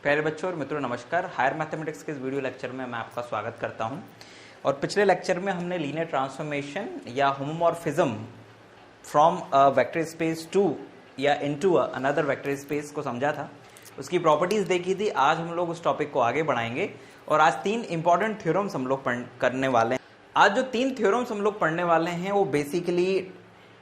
प्यारे बच्चों और मित्रों नमस्कार। हायर मैथमेटिक्स के इस वीडियो लेक्चर में मैं आपका स्वागत करता हूं। और पिछले लेक्चर में हमने लीनियर ट्रांसफॉर्मेशन या homomorphism from a vector space to या इनटू अनदर वेक्टर स्पेस को समझा था, उसकी प्रॉपर्टीज देखी थी। आज हम लोग उस टॉपिक को आगे बढ़ाएंगे और आज 3 इंपॉर्टेंट थ्योरम्स हम लोग करने वाले हैं। आज जो 3 थ्योरम्स हम लोग पढ़ने वाले हैं वो बेसिकली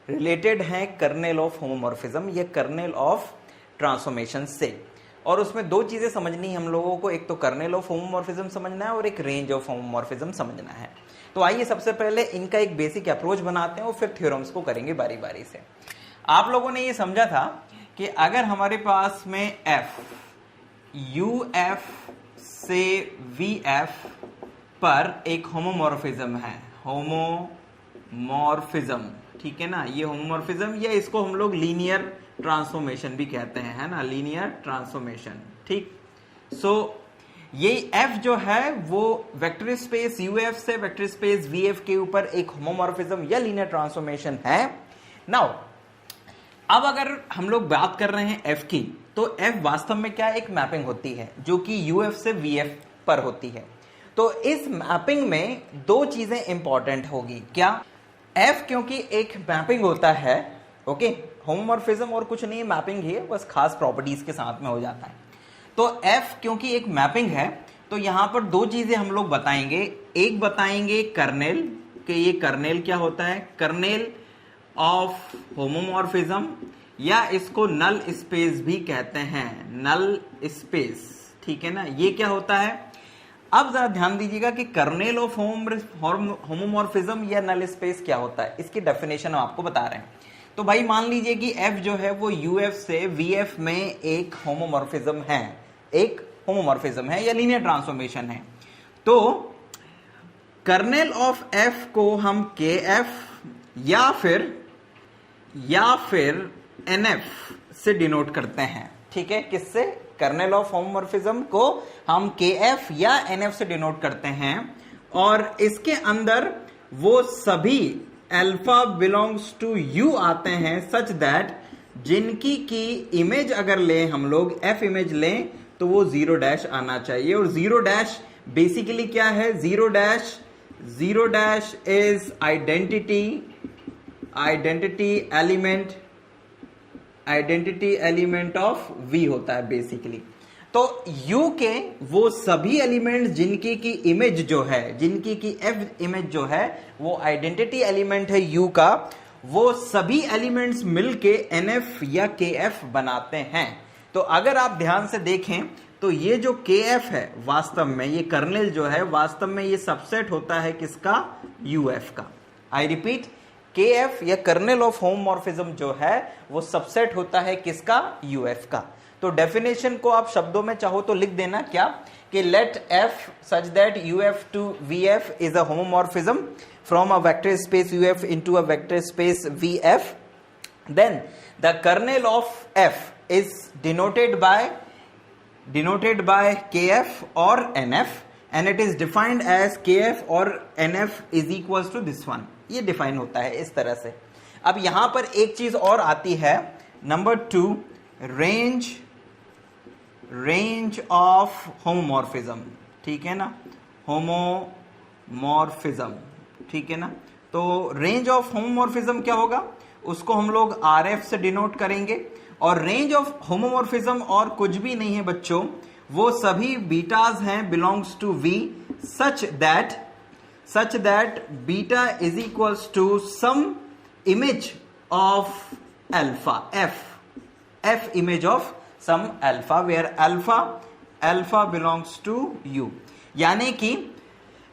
रिलेटेड हैं कर्नेल ऑफ होमोमॉर्फिज्म या कर्नेल ऑफ ट्रांसफॉर्मेशन से। और उसमें 2 चीजें समझनी है हम लोगों को, एक तो कर्नेल ऑफ होमोमॉर्फिज्म समझना है और एक रेंज ऑफ होमोमॉर्फिज्म समझना है। तो आइए सबसे पहले इनका एक बेसिक अप्रोच बनाते हैं और फिर थ्योरम्स को करेंगे बारी बारी से। आप लोगों ने ये समझा था कि अगर हमारे पास में f uf से vf पर एक होमोमॉर्फिज्म है, होमोमॉर्फिज्म, ठीक है ना, ये होमोमॉर्फिज्म या इसको हम लोग लीनियर ट्रांसफॉर्मेशन भी कहते हैं, है ना, लीनियर ट्रांसफॉर्मेशन, ठीक। सो ये f जो है वो वेक्टर स्पेस uf से वेक्टर स्पेस vf के ऊपर एक होमोमॉर्फिज्म या लीनियर ट्रांसफॉर्मेशन है। नाउ अब अगर हम लोग बात कर रहे हैं f की, तो f वास्तव में क्या एक मैपिंग होती है जो कि uf से vf पर होती है। तो इस मैपिंग में 2 चीजें इंपॉर्टेंट होगी। क्या? f क्योंकि एक मैपिंग होता है, ओके, होमोमॉर्फिज्म और कुछ नहीं, मैपिंग ही है, बस खास प्रॉपर्टीज के साथ में हो जाता है। तो f क्योंकि एक मैपिंग है तो यहां पर 2 चीजें हम लोग बताएंगे। एक बताएंगे कर्नेल, कि ये कर्नेल क्या होता है, कर्नेल ऑफ होमोमॉर्फिज्म, या इसको नल स्पेस भी कहते हैं, नल स्पेस, ठीक है ना, ये क्या होता है। अब जरा ध्यान दीजिएगा कि कर्नेल ऑफ होमोमॉर्फिज्म या नल स्पेस क्या होता है, इसकी डेफिनेशन हम आपको बता रहे हैं। तो भाई मान लीजिए कि f जो है वो uf से vf में एक होमोमॉर्फिज्म है, एक होमोमॉर्फिज्म है या लीनियर ट्रांसफॉर्मेशन है। तो कर्नेल ऑफ f को हम kf या फिर nf से डिनोट करते हैं, ठीक है। किससे? कर्नेल ऑफ होमोमॉर्फिज्म को हम kf या nf से डिनोट करते हैं और इसके अंदर वो सभी अल्फा बिलोंग्स टू u आते हैं सच दैट जिनकी की इमेज अगर लें हम लोग, f इमेज लें, तो वो 0 आना चाहिए। और 0 बेसिकली क्या है, 0 is identity element of v होता है बेसिकली। तो u के वो सभी एलिमेंट्स जिनकी की इमेज जो है, जिनकी की f इमेज जो है वो आइडेंटिटी एलिमेंट है u का, वो सभी एलिमेंट्स मिलके nf या kf बनाते हैं। तो अगर आप ध्यान से देखें तो ये जो kf है वास्तव में, ये कर्नेल जो है वास्तव में ये सबसेट होता है किसका, uf का। आई रिपीट, kf या कर्नेल ऑफ होमोमॉर्फिज्म जो है वो सबसेट होता है किसका, uf का। तो डेफिनेशन को आप शब्दों में चाहो तो लिख देना, क्या कि let f such that uf to vf is a homomorphism from a vector space uf into a vector space vf, then the kernel of f is denoted by kf और nf and it is defined as kf और nf is equals to this one। ये define होता है इस तरह से। अब यहां पर एक चीज और आती है, नंबर 2, रेंज ऑफ होमोमॉर्फिज्म, ठीक है ना, होमोमॉर्फिज्म, ठीक है ना। तो रेंज ऑफ होमोमॉर्फिज्म क्या होगा, उसको हम लोग RF से डिनोट करेंगे। और रेंज ऑफ होमोमॉर्फिज्म और कुछ भी नहीं है बच्चों, वो सभी बीटाज हैं belongs to V such that beta is equals to some image of alpha, f image of some alpha where alpha belongs to u। यानी कि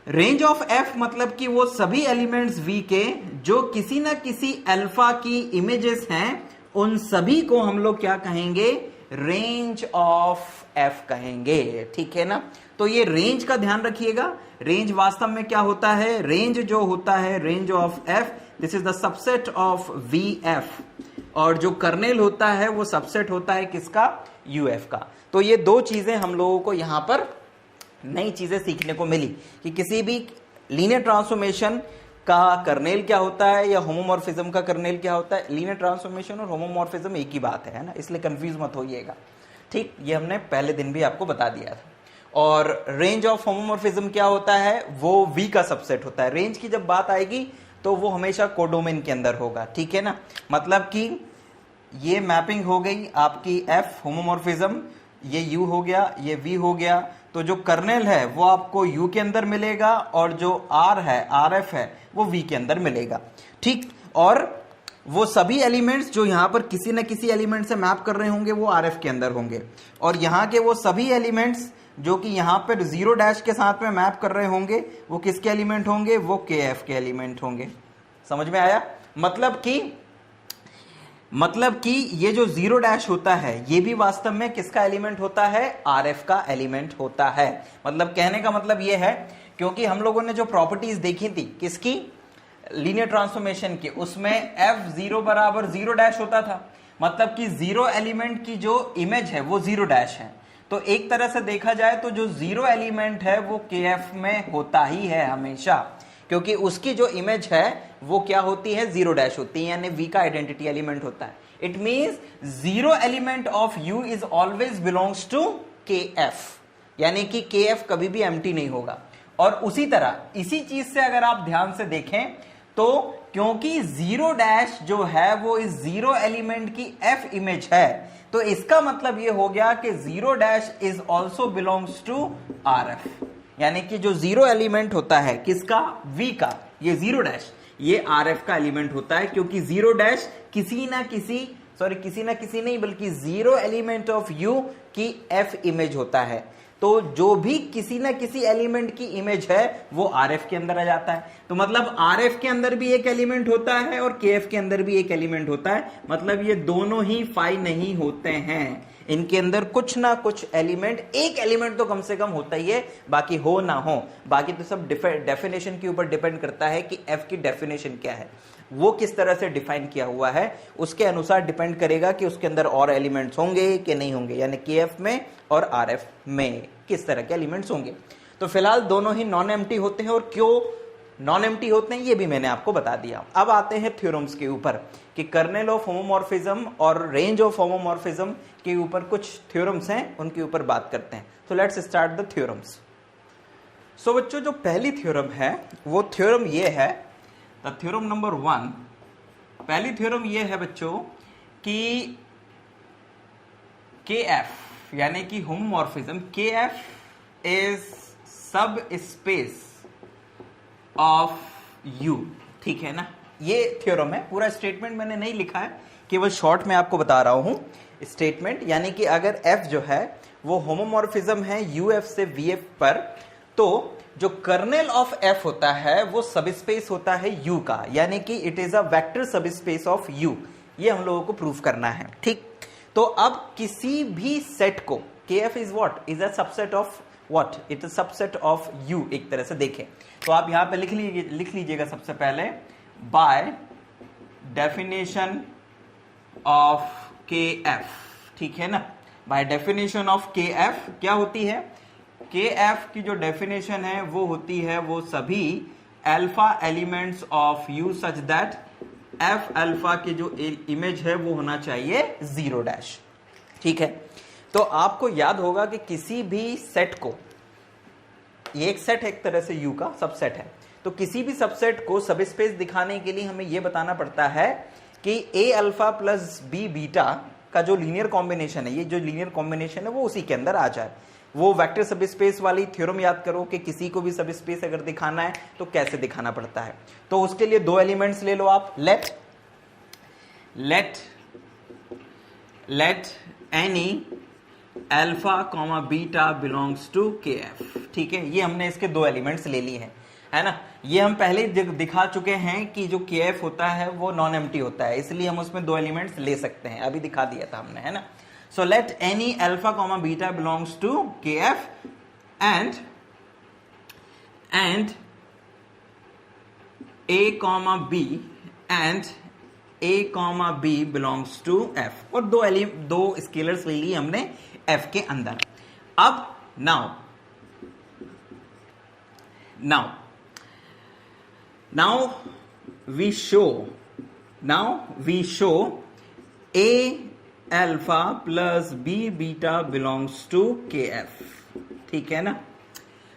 रेंज ऑफ f मतलब कि वो सभी एलिमेंट्स v के जो किसी ना किसी अल्फा की इमेजेस हैं, उन सभी को हम लोग क्या कहेंगे, रेंज ऑफ f कहेंगे, ठीक है ना। तो ये रेंज का ध्यान रखिएगा। रेंज वास्तव में क्या होता है, रेंज जो होता है, range of f, this is the subset of vf, और जो कर्नेल होता है वो सबसेट होता है किसका, uf का। तो ये 2 चीजें हम लोगों को यहां पर नई चीजें सीखने को मिली कि किसी भी लीनियर ट्रांसफॉर्मेशन का कर्नेल क्या होता है या होमोमॉर्फिज्म का कर्नेल क्या होता है। लीनियर ट्रांसफॉर्मेशन और होमोमॉर्फिज्म एक ही बात है ना, इसलिए कंफ्यूज मत होइएगा, ठीक, ये हमने पहले दिन भी आपको बता दिया था। और रेंज ऑफ होमोमॉर्फिज्म क्या होता है, वो वी का सबसेट होता है। रेंज की जब बात आएगी तो वो हमेशा कोडोमेन के अंदर होगा, ठीक है ना। मतलब कि ये मैपिंग हो गई आपकी एफ होमोमॉर्फिज्म, ये यू हो गया, ये वी हो गया, तो जो कर्नेल है वो आपको यू के अंदर मिलेगा और जो आर है, आर एफ है, वो वी के अंदर मिलेगा, ठीक। और वो सभी एलिमेंट्स जो यहां पर किसी न किसी एलिमेंट से मैप कर रहे होंगे वो आर एफ के अंदर होंगे, और यहां के वो सभी एलिमेंट्स जो कि यहां पर जीरो डैश के साथ में मैप कर रहे होंगे वो किसके एलिमेंट होंगे, वो के एफ के एलिमेंट होंगे। समझ में आया। मतलब कि ये जो जीरो डैश होता है ये भी वास्तव में किसका एलिमेंट होता है, आरएफ का एलिमेंट होता है। मतलब कहने का मतलब ये है, क्योंकि हम लोगों ने जो प्रॉपर्टीज देखी थी किसकी, लीनियर ट्रांसफॉर्मेशन की, उसमें एफ जीरो बराबर जीरो डैश होता था। मतलब कि जीरो एलिमेंट की जो इमेज है वो जीरो डैश है। तो एक तरह से देखा जाए तो जो जीरो एलिमेंट है वो के एफ में होता ही है हमेशा, क्योंकि उसकी जो इमेज है वो क्या होती है, जीरो डैश होती है, यानी वी का आइडेंटिटी एलिमेंट होता है। It means zero element of U is always belongs to K F, यानी कि के एफ कभी भी एम्प्टी नहीं होगा। और उसी तरह इसी चीज से अगर आप ध्यान से देखें तो क्योंकि जीरो डैश जो है वो इस जीरो एलिमेंट की एफ इमेज है, तो इसका मतलब ये हो गया कि zero dash is also belongs to R F, यानी कि जो जीरो एलिमेंट होता है किसका, वी का, ये जीरो डैश ये आर एफ का एलिमेंट होता है, क्योंकि जीरो डैश किसी ना किसी नहीं बल्कि जीरो एलिमेंट ऑफ यू की एफ इमेज होता है। तो जो भी किसी ना किसी एलिमेंट की इमेज है वो आरएफ के अंदर आ जाता है। तो मतलब आरएफ के अंदर भी एक एलिमेंट होता है और केएफ के अंदर भी एक एलिमेंट होता है। मतलब ये दोनों ही फाई नहीं होते हैं, इनके अंदर कुछ ना कुछ एलिमेंट, एक एलिमेंट तो कम से कम होता ही है, बाकी हो ना हो, बाकी तो सब डेफिनेशन के ऊपर डिपेंड करता है कि एफ की डेफिनेशन क्या है, वो किस तरह से डिफाइन किया हुआ है, उसके अनुसार डिपेंड करेगा कि उसके अंदर और एलिमेंट्स होंगे कि नहीं होंगे, यानी केएफ में और आरएफ में किस तरह के एलिमेंट्स होंगे। तो फिलहाल दोनों ही नॉन एम्प्टी होते हैं, और क्यों नॉन एम्प्टी होते हैं ये भी मैंने आपको बता दिया। अब आते हैं थ्योरम्स के ऊपर कि कर्नेल ऑफ होमोमॉर्फिज्म और रेंज ऑफ होमोमॉर्फिज्म के ऊपर कुछ थ्योरम्स हैं, उनके ऊपर बात करते हैं। तो लेट्स स्टार्ट द थ्योरम्स। सो बच्चों, जो पहली थ्योरम है वो थ्योरम ये है, द थ्योरम नंबर 1। पहली थ्योरम ये है बच्चों कि KF यानी कि होमोमॉर्फिज्म, KF इज सब स्पेस ऑफ U, ठीक है ना। ये थ्योरम है, पूरा स्टेटमेंट मैंने नहीं लिखा है, केवल शॉर्ट में आपको बता रहा हूं स्टेटमेंट। यानी कि अगर F जो है वो होमोमॉर्फिज्म है UF से VF पर, तो जो कर्नेल ऑफ F होता है वो सबस्पेस होता है U का, यानी कि it is a vector subspace of U। ये हम लोगों को प्रूव करना है, ठीक। तो अब किसी भी सेट को, KF is what, is a subset of what, it is subset of U। एक तरह से देखें तो आप यहां पे लिख लीजिएगा सबसे पहले, बाय डेफिनेशन ऑफ KF, ठीक है ना। बाय डेफिनेशन ऑफ KF क्या होती है, KF की जो डेफिनेशन है वो होती है वो सभी alpha elements of U such that F alpha की जो इमेज है वो होना चाहिए जीरो डैश, ठीक है। तो आपको याद होगा कि किसी भी सेट को, ये एक सेट है एक तरह से U का सबसेट है, तो किसी भी सबसेट को सबस्पेस दिखाने के लिए हमें यह बताना पड़ता है कि A alpha plus B beta का जो लीनियर कॉम्बिनेशन है, ये जो लीनियर कॉम्बिनेशन है वो उसी के अंदर आ जाए। वो वेक्टर सबस्पेस वाली थ्योरम याद करो कि किसी को भी सबस्पेस अगर दिखाना है तो कैसे दिखाना पड़ता है। तो उसके लिए दो एलिमेंट्स ले लो आप, let any alpha comma beta belongs to KF, ठीक है। ये हमने इसके दो एलिमेंट्स ले लिए हैं, है ना। ये हम पहले दिखा चुके हैं कि जो KF होता है वो नॉन एम्प्टी होता है, इसलिए हम उसमें दो एलिमेंट्स ले सकते हैं, अभी दिखा दिया था हमने, है ना। So let any alpha comma beta belongs to KF and A comma B and A comma B belongs to F, और दो स्केलर्स ले लिए हमने F के अंदर। अब now we show A alpha plus B beta belongs to K F. ठीक है ना,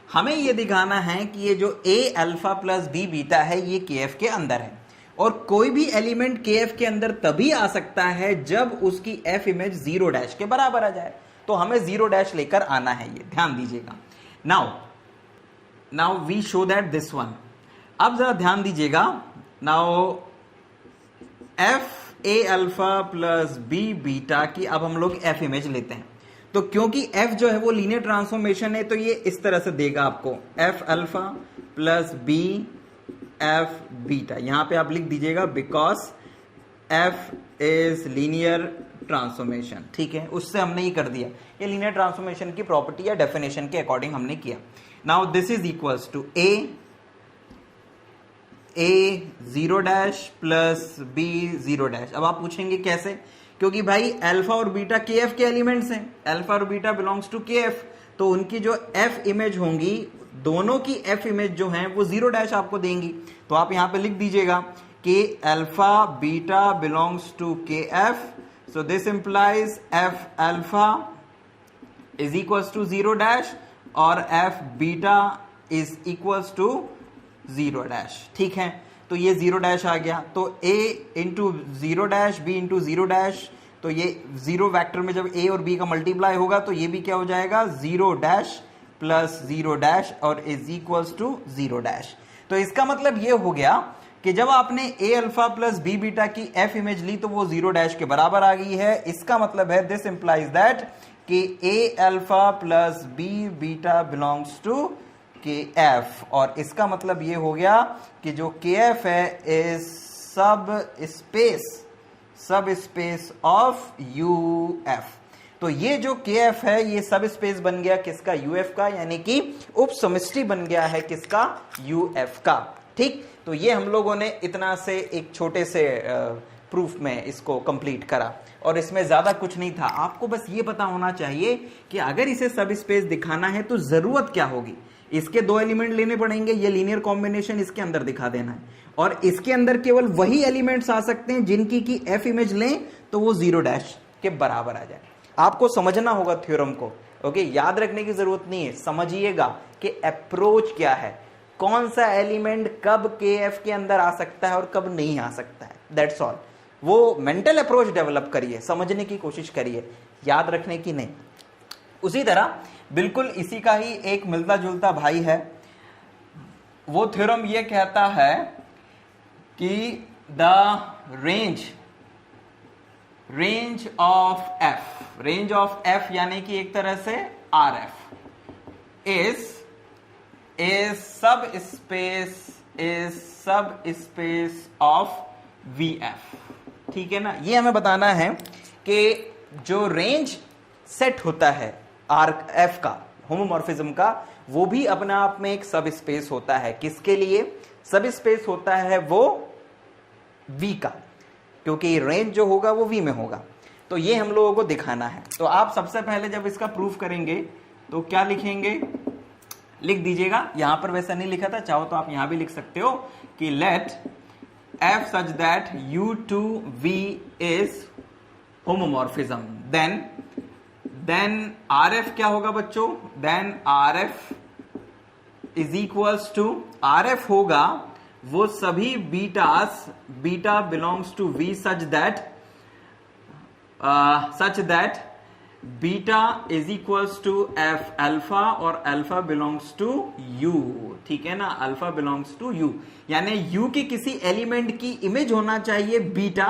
हमें यह दिखाना है कि ये जो ए अल्फा प्लस बी बीटा है ये के एफ के अंदर है, और कोई भी एलिमेंट के एफ के अंदर तभी आ सकता है जब उसकी एफ इमेज 0 के बराबर आ जाए। तो हमें 0 लेकर आना है, ये ध्यान दीजिएगा। Now we show that this one. अब जरा ध्यान दीजिएगा, now F A alpha plus B beta की अब हम लोग एफ इमेज लेते हैं। तो क्योंकि एफ जो है वो लीनियर ट्रांसफॉर्मेशन है, तो ये इस तरह से देगा आपको F alpha plus B F beta. यहां पे आप लिख दीजिएगा because F is linear transformation. ठीक है, उससे हमने ये कर दिया, ये लीनियर ट्रांसफॉर्मेशन की प्रॉपर्टी या डेफिनेशन के अकॉर्डिंग हमने किया। Now this is equals to A 0 plus B 0। अब आप पूछेंगे कैसे, क्योंकि भाई अल्फा और बीटा के एफ के एलिमेंट्स हैं, अल्फा और beta belongs to K F, तो उनकी जो एफ इमेज होंगी, दोनों की एफ इमेज जो हैं वो 0 आपको देंगी। तो आप यहां पे लिख दीजिएगा कि alpha beta belongs to K F, so this implies F alpha is equals to 0 और F beta is equals to 0। ठीक है, तो ये 0 आ गया, तो a इंटू 0 b इंटू 0, तो ये 0 वेक्टर में जब a और b का मल्टीप्लाई होगा तो ये भी क्या हो जाएगा 0 प्लस 0 और इज इक्वल्स टू 0। तो इसका मतलब ये हो गया कि जब आपने a alpha plus b beta की f इमेज ली तो वो 0 के बराबर आ गई है। इसका मतलब है दिस इंप्लाइज दैट कि a alpha plus b beta belongs to K F, और इसका मतलब ये हो गया कि जो के एफ है इज सब स्पेस ऑफ यू एफ। तो ये जो के एफ है ये सब स्पेस बन गया किसका, यू एफ का, यानी कि उप समष्टि बन गया है किसका, यू एफ का। ठीक, तो ये हम लोगों ने इतना से एक छोटे से प्रूफ में इसको कंप्लीट करा, और इसमें ज्यादा कुछ नहीं था। आपको बस ये पता होना चाहिए कि अगर इसे सब स्पेस दिखाना है तो जरूरत क्या होगी, इसके 2 एलिमेंट लेने पड़ेंगे, ये लीनियर कॉम्बिनेशन इसके अंदर दिखा देना है, और इसके अंदर केवल वही एलिमेंट्स आ सकते हैं जिनकी की एफ इमेज लें तो वो 0 के बराबर आ जाए। आपको समझना होगा थ्योरम को, ओके, याद रखने की जरूरत नहीं है, समझिएगा कि अप्रोच क्या है, कौन सा एलिमेंट कब के एफ के अंदर आ सकता है और कब नहीं आ सकता है, दैट्स ऑल। वो मेंटल अप्रोच डेवलप करिए, समझने की कोशिश करिए, याद रखने की नहीं। उसी तरह बिल्कुल इसी का ही एक मिलता जुलता भाई है, वो थ्योरम ये कहता है कि द रेंज ऑफ एफ यानी कि एक तरह से आर एफ इज सब स्पेस ऑफ वी एफ। ठीक है ना, ये हमें बताना है कि जो रेंज सेट होता है आर एफ का, होमोमॉर्फिज्म का, वो भी अपने आप में एक सब स्पेस होता है। किसके लिए सब स्पेस होता है, वो वी का, क्योंकि रेंज जो होगा वो वी में होगा। तो ये हम लोगों को दिखाना है। तो आप सबसे पहले जब इसका प्रूफ करेंगे तो क्या लिखेंगे, लिख दीजिएगा, यहां पर वैसा नहीं लिखा था, चाहो तो आप यहां भी लिख सकते हो कि let F such that U to V is homomorphism, then R F क्या होगा बच्चों, then R F is equals to, R F होगा वो सभी beta belongs to V such that beta is equals to F alpha और alpha belongs to U. ठीक है ना, अल्फा बिलोंग्स टू यू, यानी यू की किसी एलिमेंट की इमेज होना चाहिए बीटा,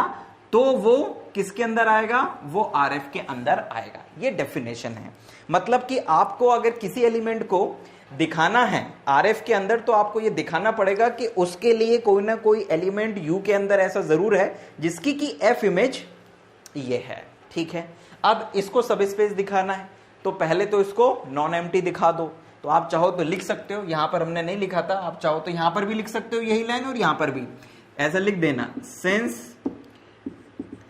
तो वो किसके अंदर आएगा, वो आर एफ के अंदर आएगा। ये डेफिनेशन है, मतलब कि आपको अगर किसी एलिमेंट को दिखाना है आर एफ के अंदर तो आपको ये दिखाना पड़ेगा कि उसके लिए कोई ना कोई एलिमेंट यू के अंदर ऐसा जरूर है जिसकी की एफ इमेज ये है। ठीक है, अब इसको सब स्पेस दिखाना है तो पहले तो इसको नॉन एम्प्टी दिखा दो। तो आप चाहो तो लिख सकते हो, यहां पर हमने नहीं लिखा था, आप चाहो तो यहां पर भी लिख सकते हो यही लाइन, और यहां पर भी ऐसा लिख देना, since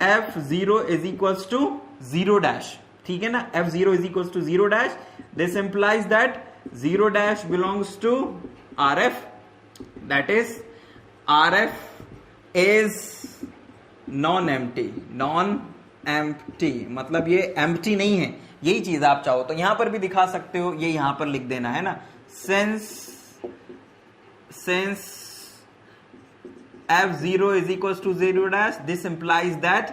f0 is equals to 0। ठीक है ना, f0 is equals to 0, this implies that 0 belongs to rf, that is rf is non empty empty, मतलब ये एम्प्टी नहीं है, यही चीज आप चाहो तो यहां पर भी दिखा सकते हो, ये यहां पर लिख देना है ना, since f0 is equals to 0 dash, this implies that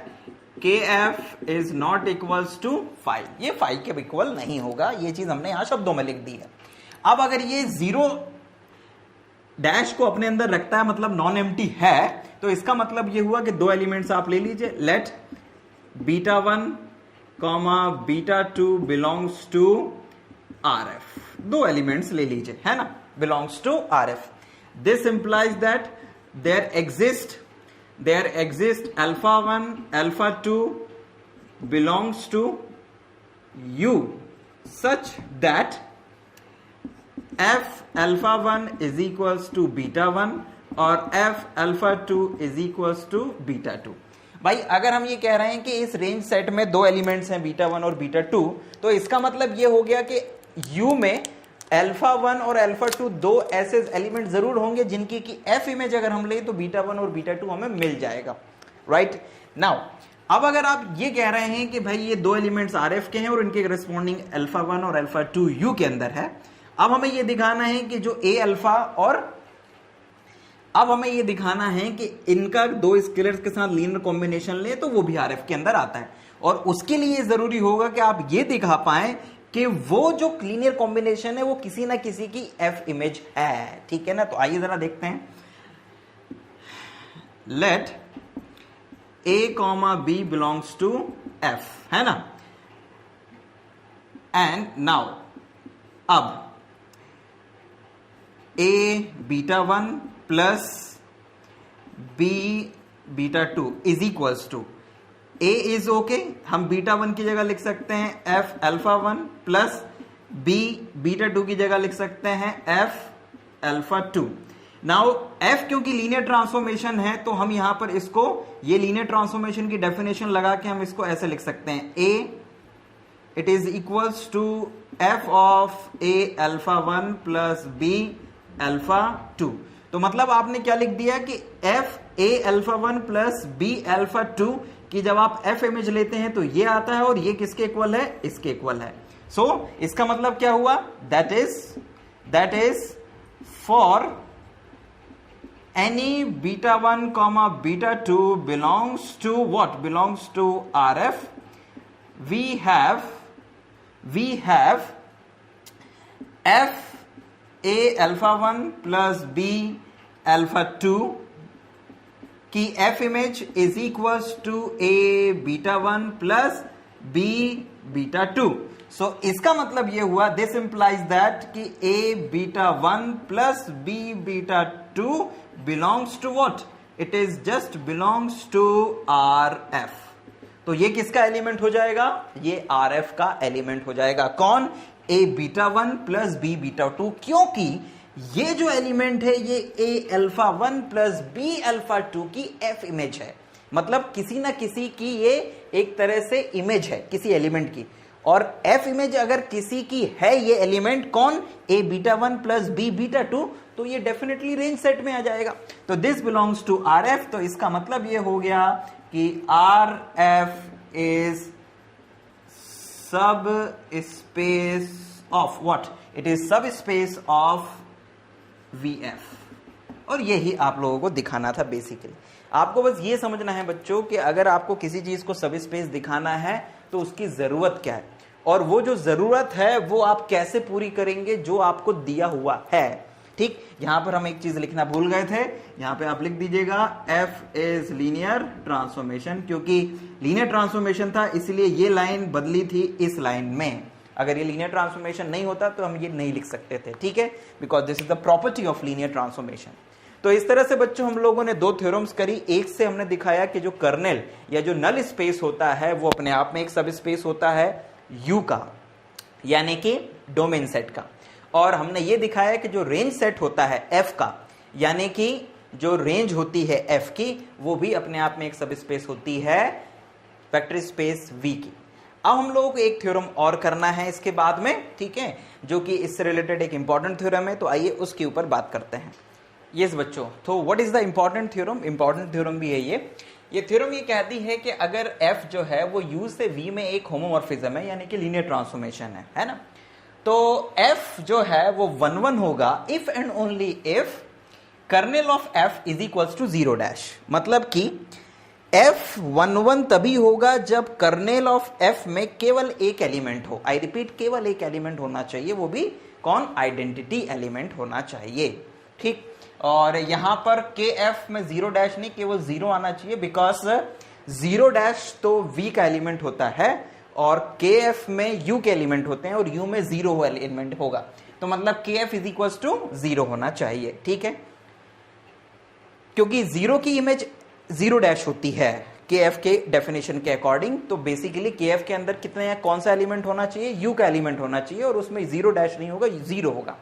kf is not equals to 5, ये 5 के इक्वल नहीं होगा, ये चीज हमने यहां शब्दों में लिख दी है। अब अगर ये 0 डैश को अपने अंदर रखता है, मतलब नॉन एम्प्टी है, तो इसका मतलब ये हुआ कि दो एलिमेंट्स आप ले लीजिए, लेट β1 β2 बिलोंग्स टू RF, दो एलिमेंट्स ले लीजिए, है ना, belongs to RF। This implies that there exist α1 α2 belongs to U such that f α1 is equals to β1 और f α2 is equals to β2। भाई अगर हम ये कह रहे हैं कि इस रेंज सेट में दो एलिमेंट्स हैं β1 और β2, तो इसका मतलब ये हो गया कि U में α1 और α2 दो ऐसे एलिमेंट जरूर होंगे जिनकी की f इमेज अगर हम ले तो β1 और β2 हमें मिल जाएगा, राइट। नाउ अब अगर आप ये कह रहे हैं कि भाई ये दो एलिमेंट्स RF के हैं और इनके करस्पॉन्डिंग α1 और α2 U के अंदर है, अब हमें ये दिखाना है कि जो A अल्फा और अब हमें ये दिखाना है कि इनका दो स्केलर्स के साथ लीनियर कॉम्बिनेशन ले तो वो भी RF के अंदर आता है, और उसके लिए जरूरी होगा कि आप ये दिखा पाएं कि वो जो लीनियर कॉम्बिनेशन है वो किसी ना किसी की F इमेज है, ठीक है ना। तो आइए जरा देखते हैं, let A B belongs to F, है ना, एंड नाउ अब A β1 plus B β2 is equals to A is okay, हम β1 की जगह लिख सकते हैं F α1 प्लस B β2 की जगह लिख सकते हैं F α2। नाउ F क्योंकि लीनियर ट्रांसफॉर्मेशन है तो हम यहां पर इसको ये लीनियर ट्रांसफॉर्मेशन की डेफिनेशन लगा के हम इसको ऐसे लिख सकते हैं, A it is equals to F of A α1 plus B α2। तो मतलब आपने क्या लिख दिया कि F A α1 प्लस B α2 की जब आप F इमेज लेते हैं तो ये आता है और ये किसके इक्वल है, इसके इक्वल है। सो इसका मतलब क्या हुआ, that is for any β1 β2 belongs to what, belongs to RF, we have F A α1 plus B α2 की F image is equals to A β1 plus B β2। So इसका मतलब यह हुआ, दिस इंप्लाइज दैट कि A β1 plus B β2 belongs to what, it is just belongs to RF। तो ये किसका element हो जाएगा, ये RF का एलिमेंट हो जाएगा। कौन, A β1 प्लस B β2, क्योंकि ये जो एलिमेंट है ये A α1 प्लस B α2 की F इमेज है, मतलब किसी ना किसी की ये एक तरह से इमेज है किसी एलिमेंट की, और F इमेज अगर किसी की है ये एलिमेंट कौन, A β1 प्लस B β2, तो ये डेफिनेटली रेंज सेट में आ जाएगा। तो दिस बिलोंग्स टू RF, तो इसका मतलब ये हो गया कि RF इज सब space of what, it is सब स्पेस ऑफ VF। और यही आप लोगों को दिखाना था बेसिकली। आपको बस ये समझना है बच्चों कि अगर आपको किसी चीज को सब स्पेस दिखाना है तो उसकी जरूरत क्या है, और वो जो जरूरत है वो आप कैसे पूरी करेंगे जो आपको दिया हुआ है, ठीक। यहां पर हम एक चीज लिखना भूल गए थे, यहां पे आप लिख दीजिएगा F इज लीनियर ट्रांसफॉर्मेशन, क्योंकि लीनियर ट्रांसफॉर्मेशन था इसलिए ये लाइन बदली थी इस लाइन में। अगर ये लीनियर ट्रांसफॉर्मेशन नहीं होता तो हम ये नहीं लिख सकते थे, ठीक है, because this is the property of linear transformation. तो इस तरह से बच्चों हम लोगों ने दो थ्योरम्स करी। एक से हमने दिखाया कि जो कर्नेल या जो नल स्पेस होता है वो अपने आप में एक सब स्पेस होता है U का, यानी कि डोमेन सेट का, और हमने ये दिखाया कि जो रेंज सेट होता है F का, यानी कि जो रेंज होती है F की, वो भी अपने आप में एक सब स्पेस होती है वेक्टर स्पेस V की। अब हम लोगों को एक थ्योरम और करना है इसके बाद में, ठीक है, जो कि इससे रिलेटेड एक इंपॉर्टेंट थ्योरम है, तो आइए उसके ऊपर बात करते हैं। यस बच्चों, तो what is the important theorem, important theorem भी है ये। ये थ्योरम ये कहती है कि अगर f जो है वो u से v में एक होमोमॉर्फिज्म है, यानी कि लीनियर ट्रांसफॉर्मेशन है ना, तो f जो है वो 1 1 होगा if and only if kernel of f is equals to 0 dash. मतलब कि f 1 1 तभी होगा जब कर्नेल ऑफ f में केवल एक एलिमेंट हो। आई रिपीट, केवल एक एलिमेंट होना चाहिए, वो भी कौन? आइडेंटिटी एलिमेंट होना चाहिए। ठीक, और यहां पर kf में 0 डैश नहीं, केवल 0 आना चाहिए, बिकॉज 0 डैश तो v का एलिमेंट होता है और kf में u के एलिमेंट होते हैं और u में 0 एलिमेंट होगा, तो मतलब kf इज इक्वल टू 0 होना चाहिए। ठीक है, क्योंकि 0 की इमेज 0 डैश होती है kf के डेफिनेशन के अकॉर्डिंग, तो बेसिकली kf के अंदर कितने हैं, कौन सा एलिमेंट होना चाहिए? u का एलिमेंट होना चाहिए और उसमें 0 डैश नहीं होगा, 0 होगा।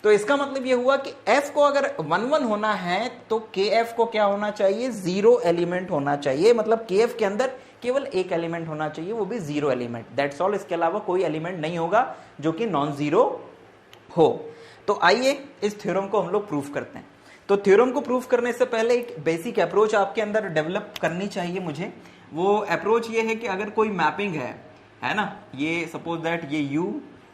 तो इसका मतलब यह हुआ कि f को अगर 1 1 होना है तो kf को क्या होना चाहिए? 0 एलिमेंट होना चाहिए। मतलब kf के अंदर केवल एक एलिमेंट होना चाहिए, वो भी 0 एलिमेंट, दैट्स ऑल। इसके अलावा कोई एलिमेंट नहीं होगा जो कि नॉन जीरो हो। तो आइए इस थ्योरम को हम लोग प्रूफ करते हैं। तो थ्योरम को प्रूफ करने से पहले एक बेसिक अप्रोच आपके अंदर डेवलप करनी चाहिए मुझे। वो अप्रोच ये है कि अगर कोई मैपिंग है ना, ये सपोज दैट ये u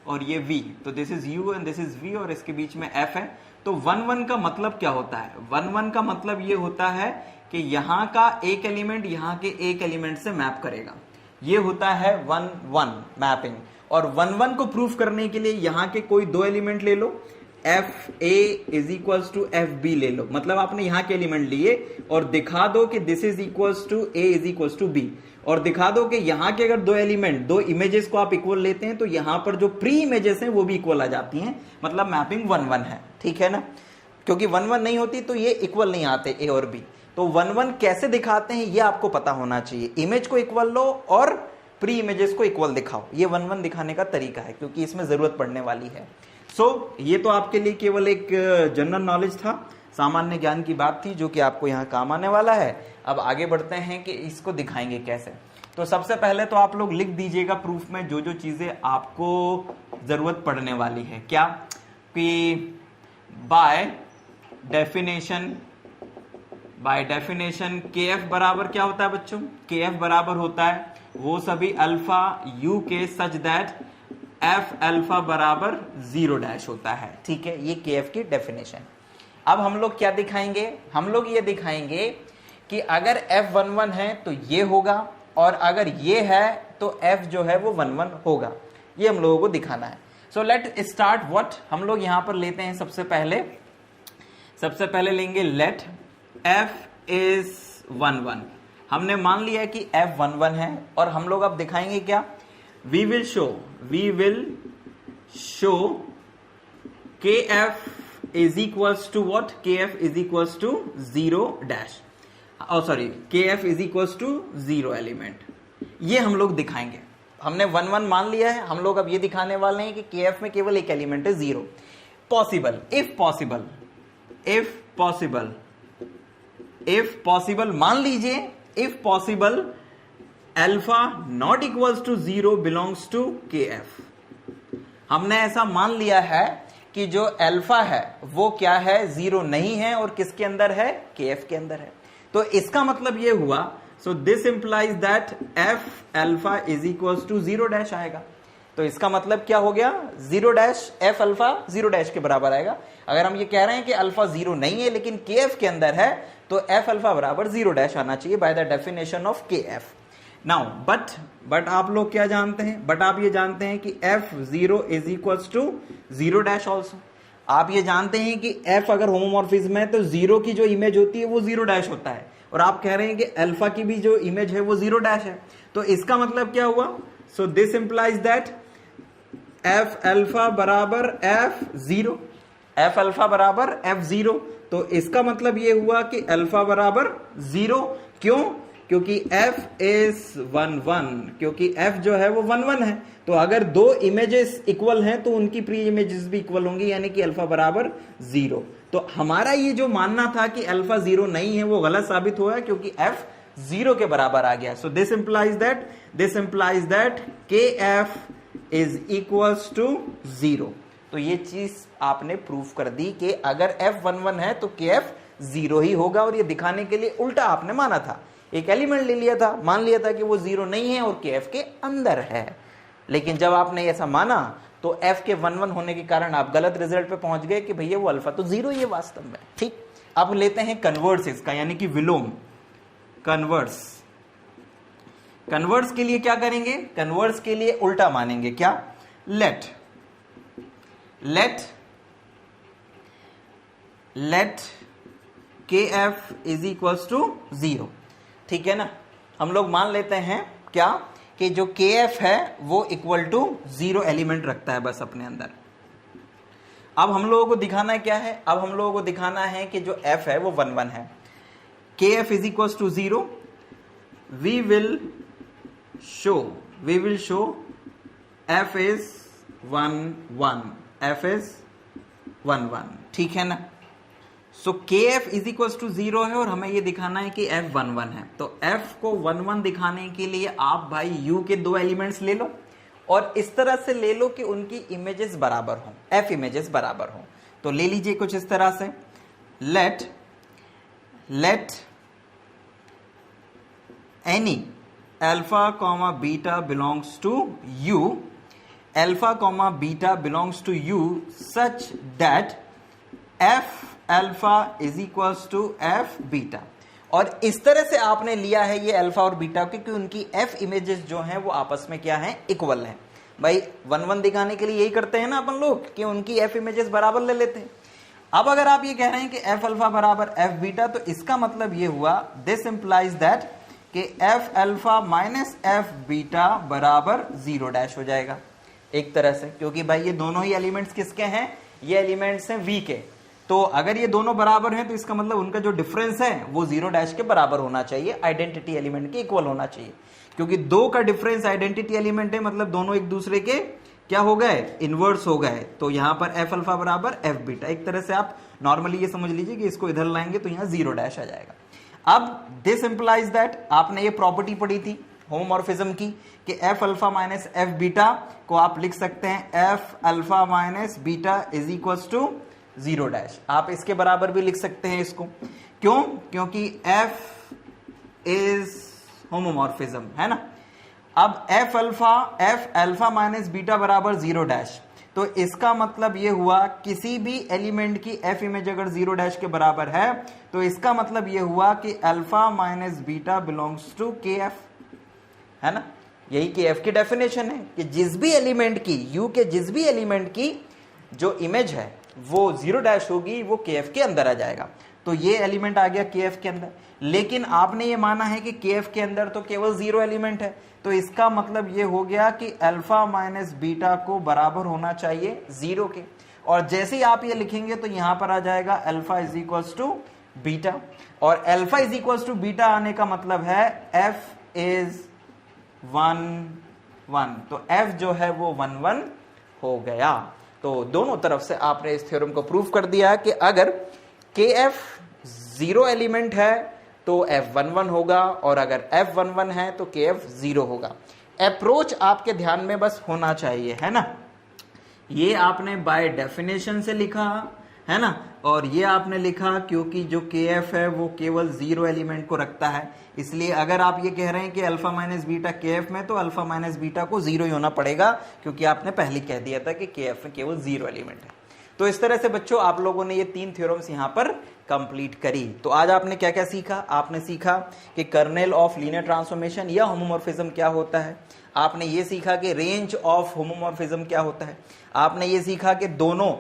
और ये v, तो this is u and this is v और इसके बीच में f है, तो 1 1 का मतलब क्या होता है? 1 1 का मतलब ये होता है कि यहां का एक एलिमेंट यहां के एक एलिमेंट से मैप करेगा, ये होता है 1 1 मैपिंग। और 1 1 को प्रूफ करने के लिए यहां के कोई दो एलिमेंट ले लो, F A is equals to F B ले लो, मतलब आपने यहां के एलिमेंट लिए और दिखा दो कि this is equals to A is equals to B, और दिखा दो कि यहां के अगर दो एलिमेंट, दो इमेजेस को आप इक्वल लेते हैं तो यहां पर जो प्री इमेजेस हैं वो भी इक्वल आ जाती हैं, मतलब मैपिंग 1 1 है। ठीक है ना, क्योंकि 1 1 नहीं होती तो ये इक्वल नहीं आते ए और बी। तो 1 1 कैसे दिखाते हैं ये आपको पता होना चाहिए। इमेज को इक्वल लो और प्री इमेजेस को इक्वल दिखाओ, ये 1 1 दिखाने का तरीका है, क्योंकि इसमें जरूरत पड़ने वाली है। ये तो आपके लिए केवल एक जनरल नॉलेज था, सामान्य ज्ञान की बात थी, जो कि आपको यहाँ काम आने वाला है। अब आगे बढ़ते हैं कि इसको दिखाएंगे कैसे। तो सबसे पहले तो आप लोग लिख दीजिएगा प्रूफ में जो जो चीजें आपको जरूरत पड़ने वाली है। क्या कि बाय डेफिनेशन kf बराबर क्या होता है बच्चों? kf बराबर होता है वो सभी अल्फा u के सच दैट f अल्फा बराबर 0 डैश होता है। ठीक है, ये kf की डेफिनेशन। अब हम लोग क्या दिखाएंगे? हम लोग ये दिखाएंगे कि अगर f 1 1 है तो ये होगा, और अगर ये है तो f जो है वो 1 1 होगा। ये हम लोगों को दिखाना है। So let start what. हम लोग यहां पर लेते हैं सबसे पहले लेंगे लेट f इज 1 1। हमने मान लिया कि f 1 1 है, और हम लोग अब दिखाएंगे क्या? we will show kf is equals to what? kf is equals to 0 dash, kf is equals to 0 element. ये हम लोग दिखाएंगे। हमने 1 1 मान लिया है, हम लोग अब ये दिखाने वाले हैं कि kf में केवल एक एलिमेंट है 0। पॉसिबल, इफ पॉसिबल मान लीजिए, if possible alpha not equals to 0 belongs to kf। हमने ऐसा मान लिया है कि जो अल्फा है वो क्या है? 0 नहीं है, और किसके अंदर है? kf के अंदर है। तो इसका मतलब ये हुआ, so this implies that f alpha is equals to 0 dash आएगा। तो इसका मतलब क्या हो गया? 0 डैश, f अल्फा 0 डैश के बराबर आएगा। अगर हम ये कह रहे हैं कि अल्फा 0 नहीं है लेकिन kf के अंदर है, तो f अल्फा बराबर 0 डैश आना चाहिए by the definition of kf। Now but आप लोग क्या जानते हैं? बट आप ये जानते हैं कि f0 is equals to 0 dash also. आप ये जानते हैं कि f अगर होमोमॉर्फिज्म है तो 0 की जो इमेज होती है वो 0 डैश होता है, और आप कह रहे हैं कि अल्फा की भी जो इमेज है वो 0 डैश है। तो इसका मतलब क्या हुआ? So this implies that f alpha बराबर f0, f अल्फा बराबर f0। तो इसका मतलब ये हुआ कि अल्फा बराबर 0। क्यों? क्योंकि f इज 1 1, क्योंकि f जो है वो 1 1 है। तो अगर दो इमेजेस इक्वल हैं तो उनकी प्री इमेजेस भी इक्वल होंगी, यानी कि अल्फा बराबर 0। तो हमारा ये जो मानना था कि अल्फा 0 नहीं है वो गलत साबित हुआ, क्योंकि f 0 के बराबर आ गया। So this implies that kf is equals to 0। तो ये चीज आपने प्रूफ कर दी कि अगर f 1 1 है तो kf 0 ही होगा, और ये दिखाने के लिए उल्टा आपने माना था एक एलिमेंट ले लिया था, मान लिया था कि वो 0 नहीं है और KF के अंदर है। लेकिन जब आपने ऐसा माना तो F के 1 1 होने के कारण आप गलत रिजल्ट पे पहुंच गए कि भैया वो अल्फा तो 0 ही है वास्तव में। ठीक, अब लेते हैं कन्वर्स इसका, यानी कि विलोम। कन्वर्स के लिए क्या करेंगे? कन्वर्स के लिए उल्टा मानेंगे। क्या? Let KF is equals to 0। ठीक है ना, हम लोग मान लेते हैं क्या कि जो KF है वो इक्वल टू 0 एलिमेंट रखता है बस अपने अंदर। अब हम लोगों को दिखाना क्या है? अब हम लोगों को दिखाना है कि जो F है वो 1 1 है। KF is equals to 0, we will show F is 1 1, F is 1 1। ठीक है ना, so KF is equals to 0 है और हमें ये दिखाना है कि F 1 1 है। तो F को 1 1 दिखाने के लिए आप भाई U के 2 एलिमेंट्स ले लो और इस तरह से ले लो कि उनकी इमेजेस बराबर हों, F इमेजेस बराबर हों। तो ले लीजिए कुछ इस तरह से, let any alpha comma beta belongs to U, alpha comma beta belongs to U such that F alpha is equals to F beta. और इस तरह से आपने लिया है ये अल्फा और बीटा क्योंकि उनकी F इमेजेस जो हैं वो आपस में क्या हैं? इक्वल हैं। भाई 1 1 दिखाने के लिए यही करते हैं ना अपन लोग कि उनकी F इमेजेस बराबर ले लेते हैं। अब अगर आप ये कह रहे हैं कि F अल्फा बराबर F बीटा, तो इसका मतलब ये हुआ, दिस इंप्लाइज दैट कि F alpha minus F beta बराबर 0 डैश हो जाएगा एक तरह से, क्योंकि भाई ये दोनों ही एलिमेंट्स किसके हैं? ये एलिमेंट्स हैं V के। तो अगर ये दोनों बराबर हैं तो इसका मतलब उनका जो डिफरेंस है वो 0 डैश के बराबर होना चाहिए, आइडेंटिटी एलिमेंट के इक्वल होना चाहिए। क्योंकि 2 का डिफरेंस आइडेंटिटी एलिमेंट है, मतलब दोनों एक दूसरे के क्या हो गए? इनवर्स हो गए। तो यहां पर F अल्फा बराबर F बीटा, एक तरह से आप नॉर्मली ये समझ लीजिए कि इसको इधर लाएंगे तो यहां 0 डैश आ जाएगा। अब दिस इंप्लाइज दैट, आपने ये प्रॉपर्टी पढ़ी थी होमोमॉर्फिज्म की कि F alpha minus F beta को आप लिख सकते हैं F alpha minus beta is equals to 0 dash. आप इसके बराबर भी लिख सकते हैं इसको। क्यों? क्योंकि F इज होमोमॉर्फिज्म, है ना। अब F अल्फा माइनस बीटा बराबर 0 डैश, तो इसका मतलब ये हुआ किसी भी एलिमेंट की F इमेज अगर 0 डैश के बराबर है तो इसका मतलब ये हुआ कि alpha minus beta belongs to KF, है ना। यही KF की डेफिनेशन है कि जिस भी एलिमेंट की, U के जिस भी एलिमेंट की जो इमेज है वो 0 डैश होगी वो KF के अंदर आ जाएगा। तो ये एलिमेंट आ गया KF के अंदर, लेकिन आपने ये माना है कि KF के अंदर तो केवल 0 एलिमेंट है, तो इसका मतलब ये हो गया कि अल्फा माइनस बीटा को बराबर होना चाहिए 0 के। और जैसे ही आप ये लिखेंगे तो यहां पर आ जाएगा alpha is equals to beta, और alpha is equals to beta आने का मतलब है F इज 1 1, तो F जो है वो 1 1 हो गया। तो दोनों तरफ से आपने इस थ्योरम को प्रूव कर दिया कि अगर KF 0 एलिमेंट है तो F 1 1 होगा, और अगर F 1 1 है तो KF 0 होगा। अप्रोच आपके ध्यान में बस होना चाहिए, है ना। ये आपने बाय डेफिनेशन से लिखा, है ना, और ये आपने लिखा क्योंकि जो KF है वो केवल 0 एलिमेंट को रखता है। इसलिए अगर आप ये कह रहे हैं कि अल्फा माइनस बीटा KF में, तो अल्फा माइनस बीटा को 0 ही होना पड़ेगा, क्योंकि आपने पहले कह दिया था कि KF में केवल 0 एलिमेंट है। तो इस तरह से बच्चों आप लोगों ने ये 3 थ्योरम्स यहां पर कंप्लीट करी। तो आज आपने क्या क्या सीखा? आपने सीखा कि कर्नेल ऑफ लीनियर ट्रांसफॉर्मेशन या होमोमॉर्फिज्म क्या होता है। आपने ये सीखा कि रेंज ऑफ होमोमॉर्फिज्म क्या होता है। आपने ये सीखा कि दोनों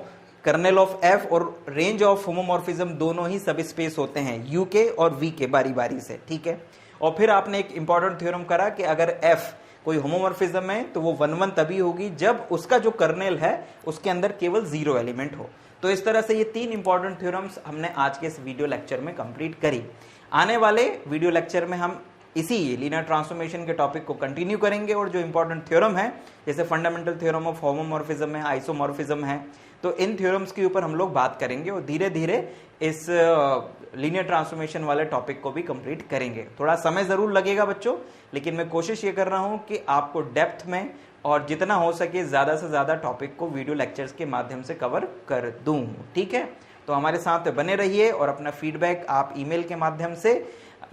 कर्नेल ऑफ F और रेंज ऑफ होमोमॉर्फिज्म दोनों ही सब स्पेस होते हैं U के और V के बारी बारी से, ठीक है। और फिर आपने एक इंपॉर्टेंट थ्योरम करा कि अगर F कोई होमोमॉर्फिज्म है तो वो 1 1 तभी होगी जब उसका जो कर्नेल है उसके अंदर केवल 0 एलिमेंट हो। तो इस तरह से ये 3 इंपॉर्टेंट थ्योरम्स हमने आज के इस वीडियो लेक्चर में कंप्लीट करी। आने वाले वीडियो लेक्चर में हम इसी लीनियर ट्रांसफॉर्मेशन के टॉपिक को कंटिन्यू करेंगे, और जो इंपॉर्टेंट थ्योरम है जैसे फंडामेंटल थ्योरम ऑफ होमोमॉर्फिज्म है, आइसोमॉर्फिज्म है, तो इन थ्योरम्स के ऊपर हम लोग बात करेंगे और धीरे धीरे इस लीनियर ट्रांसफॉर्मेशन वाले टॉपिक को भी कंप्लीट करेंगे। थोड़ा समय जरूर लगेगा बच्चों, लेकिन मैं कोशिश ये कर रहा हूं कि आपको डेप्थ में और जितना हो सके ज्यादा से ज्यादा टॉपिक को वीडियो लेक्चर्स के माध्यम से कवर कर दूं, ठीक है। तो हमारे साथ बने रहिए और अपना फीडबैक आप ईमेल के माध्यम से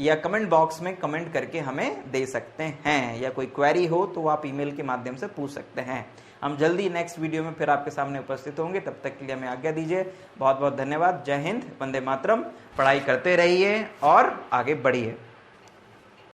या कमेंट बॉक्स में कमेंट करके हमें दे सकते हैं, या कोई क्वेरी हो तो आप ईमेल के माध्यम से पूछ सकते हैं। हम जल्दी नेक्स्ट वीडियो में फिर आपके सामने उपस्थित होंगे, तब तक के लिए हमें आज्ञा दीजिए। बहुत बहुत धन्यवाद। जय हिंद, वंदे मातरम। पढ़ाई करते रहिए और आगे बढ़िए।